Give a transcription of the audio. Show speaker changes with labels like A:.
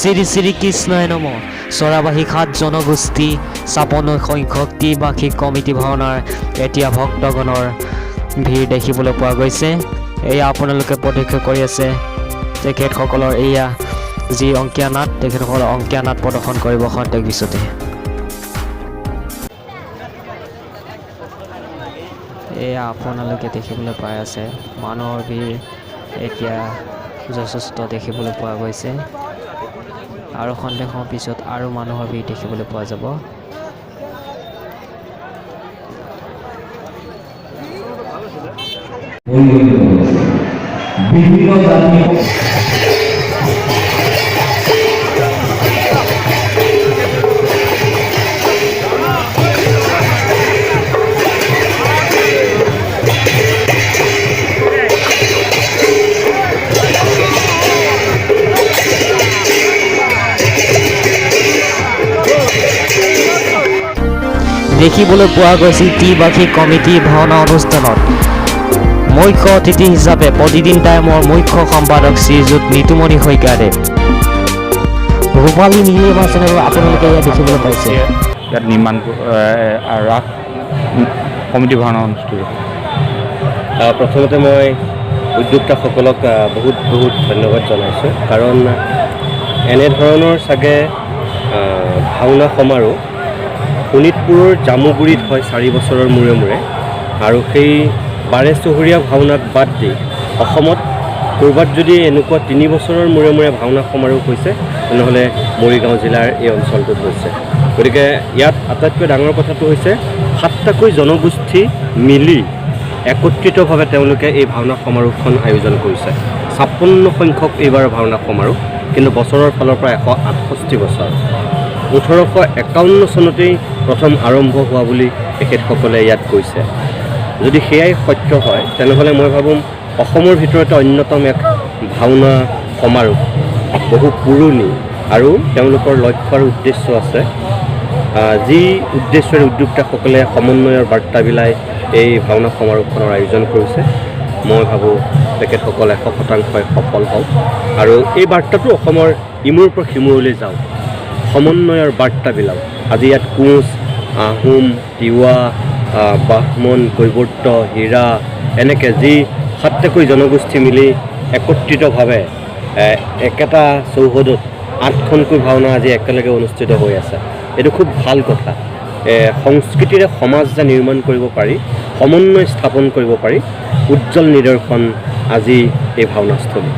A: শ্ৰী শ্ৰী কৃষ্ণই নম। চৰাবাহী 7 জনগোষ্ঠী 56 সংখ্যক ত্ৰিবাৰ্ষিক কমিটি ভাওনাৰ এতিয়া ভক্তগণৰ ভিৰ দেখিবলৈ পোৱা গৈছে। এয়া আপোনালোকে প্ৰত্যক্ষ কৰি আছে তেখেতসকলৰ এয়া যি অংকীয়া নাট, তেখেতসকলৰ অংকীয়া নাট প্ৰদৰ্শন কৰিব খন্তেক পিছতে। এয়া আপোনালোকে দেখিবলৈ পাই আছে মানুহৰ ভিৰ এতিয়া যথেষ্ট দেখিবলৈ পোৱা গৈছে আৰু সন্দেহৰ পিছত আৰু মানুহৰ ভিৰ দেখিবলৈ পোৱা যাব। দেখিবলৈ পোৱা গৈছিল ত্ৰিবাৰ্ষিক কমিটি ভাওনা অনুষ্ঠানত মুখ্য অতিথি হিচাপে প্ৰতিদিন টাইমৰ মুখ্য সম্পাদক শ্ৰীযুত নিতুমণি শইকীয়াদেৱ। ভূপালী নিৰ্বাচনৰ আপোনালোকে ইয়াত দেখিবলৈ পাইছে।
B: ইয়াত নিৰ্মাণ ৰাস কমিটি ভাওনা অনুষ্ঠিত।
C: প্ৰথমতে মই উদ্যোক্তাসকলক বহুত ধন্যবাদ জনাইছোঁ, কাৰণ এনেধৰণৰ চাগে ভাওনা সমাৰোহ শোণিতপুৰৰ জামুগুৰিত হয় 4 বছৰৰ মূৰে মূৰে, আৰু সেই 12 চহৰীয়া ভাওনাক বাদ দি অসমত ক'ৰবাত যদি এনেকুৱা 3 বছৰৰ মূৰে মূৰে ভাওনা সমাৰোহ হৈছে তেনেহ'লে মৰিগাঁও জিলাৰ এই অঞ্চলটোত হৈছে। গতিকে ইয়াত আটাইতকৈ ডাঙৰ কথাটো হৈছে 7টাকৈ জনগোষ্ঠী মিলি একত্ৰিতভাৱে তেওঁলোকে এই ভাওনা সমাৰোহখন আয়োজন কৰিছে। 56 সংখ্যক এইবাৰ ভাওনা সমাৰোহ, কিন্তু বছৰৰ ফালৰ পৰা 168 বছৰ। 1851 চনতেই প্ৰথম আৰম্ভ হোৱা বুলি তেখেতসকলে ইয়াত কৈছে। যদি সেয়াই সত্য হয় তেনেহ'লে মই ভাবোঁ অসমৰ ভিতৰতে অন্যতম এক ভাওনা সমাৰোহ, বহু পুৰণি, আৰু তেওঁলোকৰ লক্ষ্য আৰু উদ্দেশ্য আছে। যি উদ্দেশ্যৰে উদ্যোক্তাসকলে সমন্বয়ৰ বাৰ্তা বিলাই এই ভাওনা সমাৰোহখনৰ আয়োজন কৰিছে, মই ভাবোঁ তেখেতসকল 100% সফল হওক, আৰু এই বাৰ্তাটো অসমৰ ইমূৰৰ পৰা সিমূৰলৈ যাওক, সমন্বয়ৰ বাৰ্তা বিলাওক। আজি ইয়াত কোচ, আহোম, তিৱা, বাহমন, কৈৱৰ্ত, হীৰা, এনেকৈ যি 7টাকৈ জনগোষ্ঠী মিলি একত্ৰিতভাৱে একেটা চৌহদত 8খনকৈ ভাওনা আজি একেলগে অনুষ্ঠিত হৈ আছে। এইটো খুব ভাল কথা। সংস্কৃতিৰে সমাজ যে নিৰ্মাণ কৰিব পাৰি, সমন্বয় স্থাপন কৰিব পাৰি, উজ্জ্বল নিদৰ্শন আজি এই ভাওনাস্থলী।